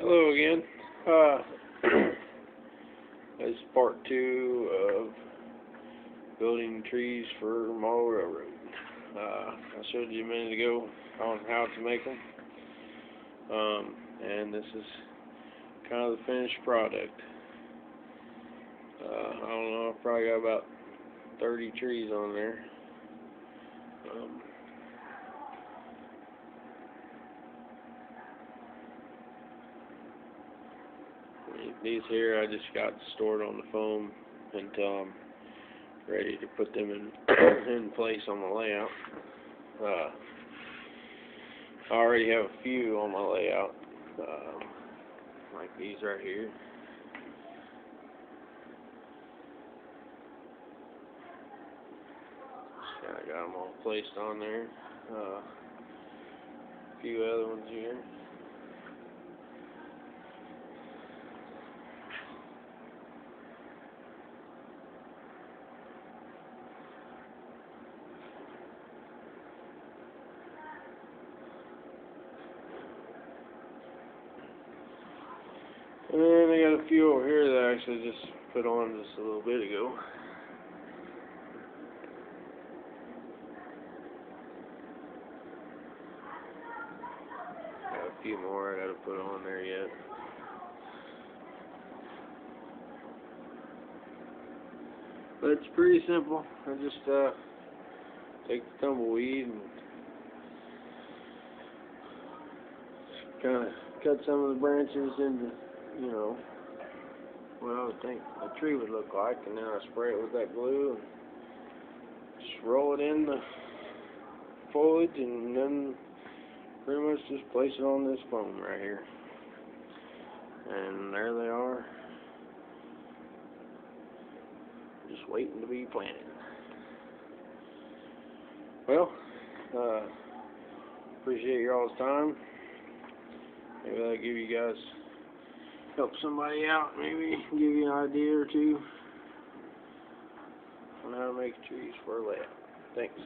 Hello again. This is part 2 of building trees for Model Railroad. I showed you a minute ago on how to make them, and this is kind of the finished product. I don't know, I've probably got about 30 trees on there. These here I just got stored on the foam until I'm ready to put them in place on the layout. I already have a few on my layout, like these right here. I got them all placed on there. A few other ones here. And then I got a few over here that I actually just put on just a little bit ago. Got a few more I got to put on there yet. But it's pretty simple. I just take the tumbleweed and kind of cut some of the branches into, what I would think a tree would look like, and then I spray it with that glue and just roll it in the foliage, and then pretty much just place it on this foam right here. And there they are, just waiting to be planted. Well, appreciate y'all's time. Maybe that'll give you guys, help somebody out, maybe give you an idea or two on how to make trees for a layout. Thanks.